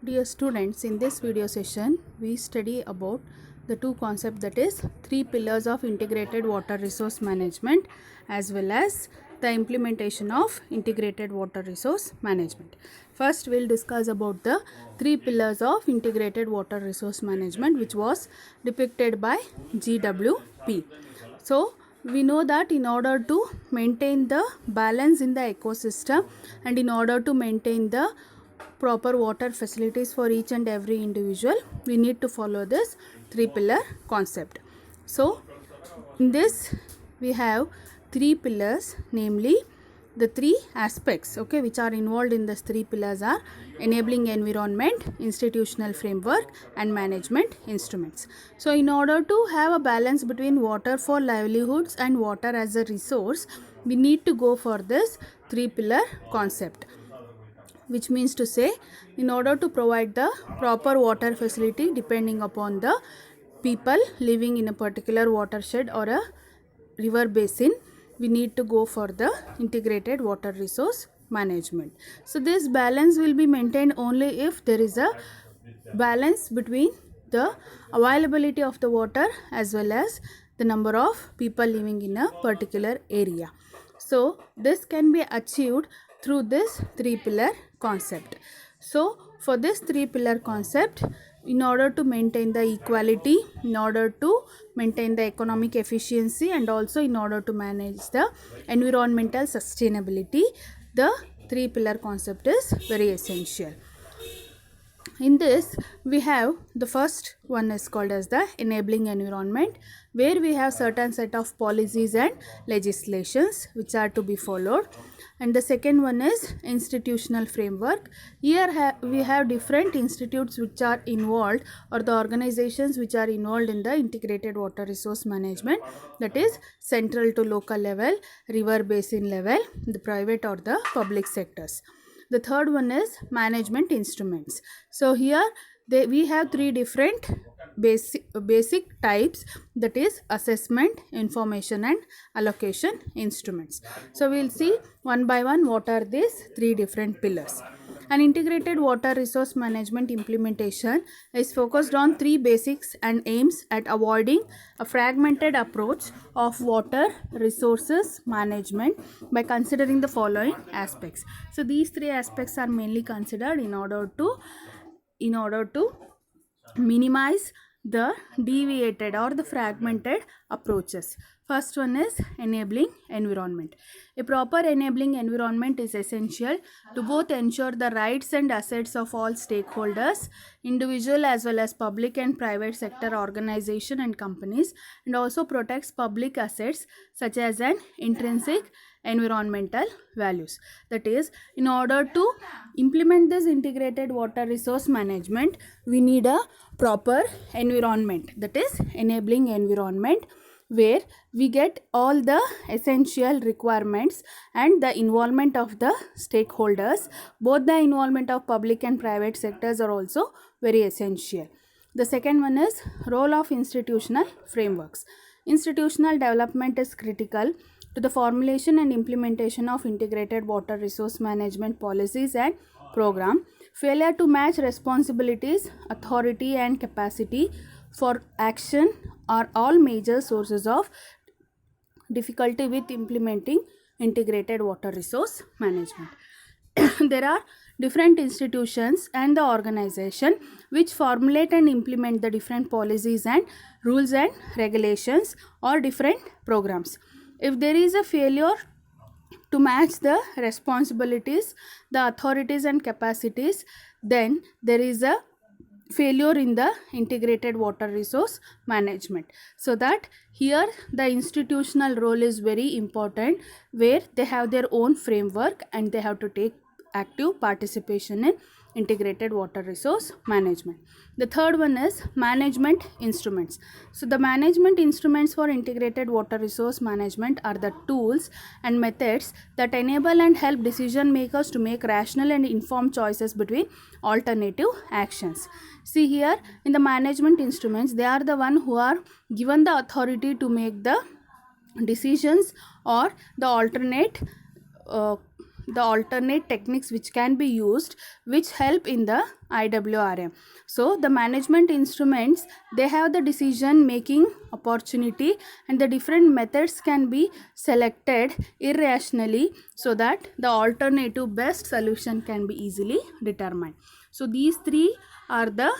Dear students, in this video session, we study about the two concepts, that is three pillars of integrated water resource management as well as the implementation of integrated water resource management. First, we'll discuss about the three pillars of integrated water resource management, which was depicted by GWP. So, we know that in order to maintain the balance in the ecosystem and in order to maintain the proper water facilities for each and every individual, we need to follow this three pillar concept. So in this we have three pillars, namely the three aspects, okay, which are involved in these three pillars are enabling environment, institutional framework and management instruments. So in order to have a balance between water for livelihoods and water as a resource, we need to go for this three pillar concept, which means to say, in order to provide the proper water facility depending upon the people living in a particular watershed or a river basin, we need to go for the integrated water resource management. So this balance will be maintained only if there is a balance between the availability of the water as well as the number of people living in a particular area. So this can be achieved through this three pillar concept. So for this three pillar concept, in order to maintain the equality, in order to maintain the economic efficiency and also in order to manage the environmental sustainability, the three pillar concept is very essential. In this we have the first one is called as the enabling environment, where we have certain set of policies and legislations which are to be followed, and the second one is institutional framework. Here we have different institutes which are involved, or the organizations which are involved in the integrated water resource management, that is central to local level, river basin level, the private or the public sectors. The third one is management instruments. So here we have three different basic types, that is assessment, information and allocation instruments. So we will see one by one what are these three different pillars. An integrated water resource management implementation is focused on three basics and aims at avoiding a fragmented approach of water resources management by considering the following aspects. So these three aspects are mainly considered in order to minimize the deviated or the fragmented approaches. First one is enabling environment. A proper enabling environment is essential to both ensure the rights and assets of all stakeholders, individual as well as public and private sector organization and companies, and also protects public assets such as an intrinsic environmental values. That is, in order to implement this integrated water resource management, we need a proper environment, that is enabling environment, where we get all the essential requirements and the involvement of the stakeholders. Both the involvement of public and private sectors are also very essential. The second one is role of institutional frameworks. Institutional development is critical to the formulation and implementation of integrated water resource management policies and program. Failure to match responsibilities, authority and capacity for action are all major sources of difficulty with implementing integrated water resource management. There are different institutions and the organization which formulate and implement the different policies and rules and regulations or different programs. If there is a failure to match the responsibilities, the authorities and capacities, then there is a failure in the integrated water resource management. So that here the institutional role is very important, where they have their own framework and they have to take active participation in integrated water resource management. The third one is management instruments. So the management instruments for integrated water resource management are the tools and methods that enable and help decision makers to make rational and informed choices between alternative actions. See here, in the management instruments, they are the one who are given the authority to make the decisions or the alternate the alternate techniques which can be used, which help in the IWRM. So the management instruments, they have the decision making opportunity, and the different methods can be selected irrationally so that the alternative best solution can be easily determined. So these three are the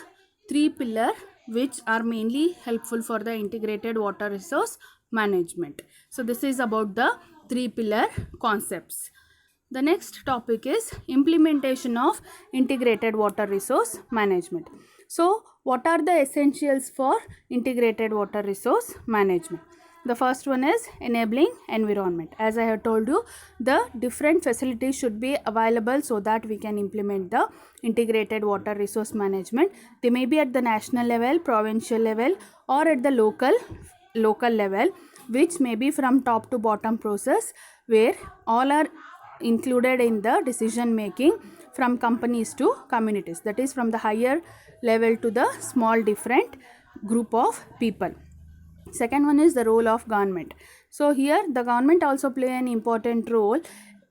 three pillars which are mainly helpful for the integrated water resource management. So this is about the three pillar concepts. The next topic is implementation of integrated water resource management. So what are the essentials for integrated water resource management? The first one is enabling environment. As I have told you, the different facilities should be available so that we can implement the integrated water resource management. They may be at the national level, provincial level, or at the local level, which may be from top to bottom process, where all are included in the decision making from companies to communities, that is from the higher level to the small different group of people. Second one is the role of government. So here the government also play an important role,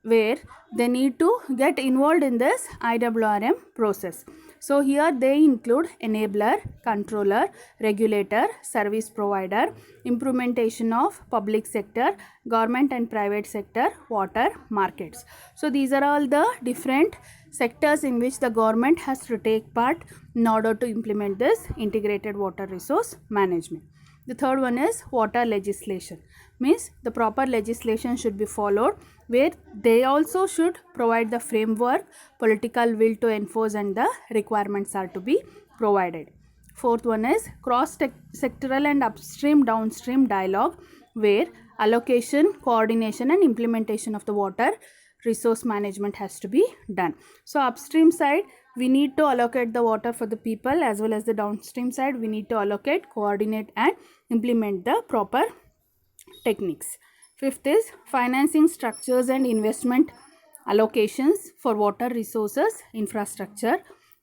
where they need to get involved in this IWRM process. So here they include enabler, controller, regulator, service provider, implementation of public sector, government and private sector, water, markets. So these are all the different sectors in which the government has to take part in order to implement this integrated water resource management. The third one is water legislation. Means the proper legislation should be followed, where they also should provide the framework, political will to enforce, and the requirements are to be provided. Fourth one is cross-sectoral and upstream downstream dialogue, where allocation, coordination and implementation of the water resource management has to be done. So upstream side, we need to allocate the water for the people, as well as the downstream side we need to allocate, coordinate and implement the proper techniques. Fifth is financing structures and investment allocations for water resources infrastructure,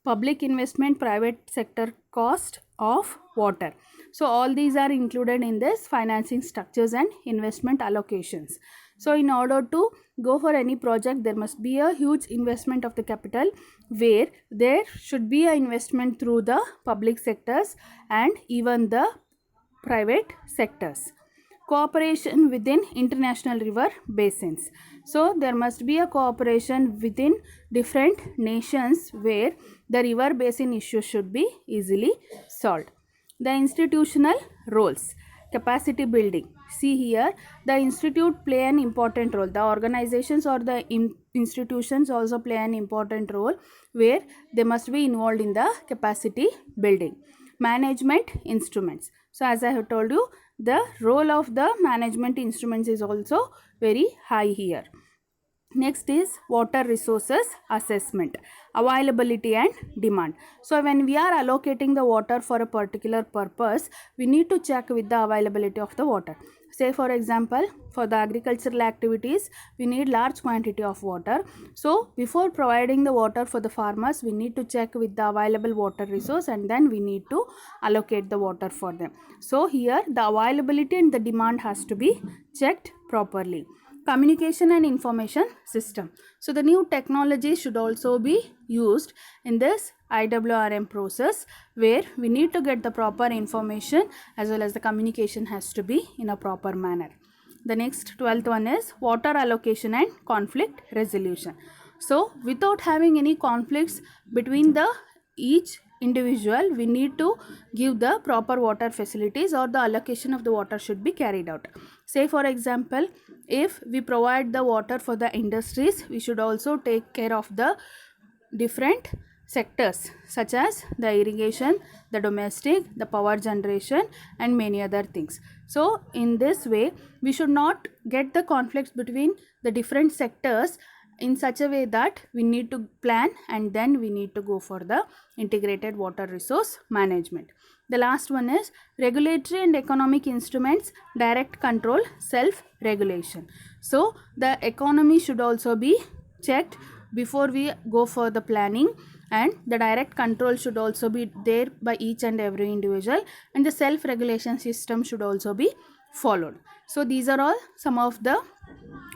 public investment, private sector cost of water. So all these are included in this financing structures and investment allocations. So in order to go for any project, there must be a huge investment of the capital, where there should be an investment through the public sectors and even the private sectors. Cooperation within international river basins. So there must be a cooperation within different nations, where the river basin issues should be easily solved. The institutional roles. Capacity building. See here, the institute play an important role. The organizations or the institutions also play an important role, where they must be involved in the capacity building. Management instruments. So as I have told you, the role of the management instruments is also very high here. Next is water resources assessment, availability and demand. So when we are allocating the water for a particular purpose, we need to check with the availability of the water. Say for example, for the agricultural activities, we need large quantity of water. So before providing the water for the farmers, we need to check with the available water resource, and then we need to allocate the water for them. So here the availability and the demand has to be checked properly. Communication and information system. So the new technology should also be used in this IWRM process, where we need to get the proper information, as well as the communication has to be in a proper manner. The next 12th one is water allocation and conflict resolution. So without having any conflicts between the each individual, we need to give the proper water facilities, or the allocation of the water should be carried out. Say for example, if we provide the water for the industries, we should also take care of the different sectors, such as the irrigation, the domestic, the power generation and many other things. So in this way, we should not get the conflicts between the different sectors in such a way that we need to plan, and then we need to go for the integrated water resource management. The last one is regulatory and economic instruments, direct control, self-regulation. So the economy should also be checked before we go for the planning, and the direct control should also be there by each and every individual, and the self-regulation system should also be followed. So these are all some of the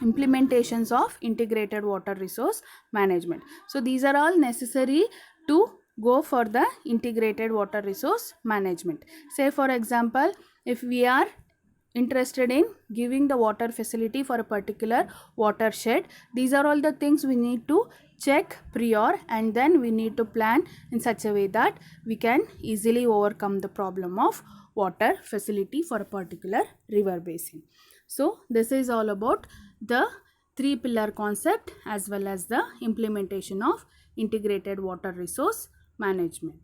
implementations of integrated water resource management. So these are all necessary to go for the integrated water resource management. Say for example, if we are interested in giving the water facility for a particular watershed, these are all the things we need to check prior, and then we need to plan in such a way that we can easily overcome the problem of water facility for a particular river basin. So this is all about the three pillar concept as well as the implementation of integrated water resource management.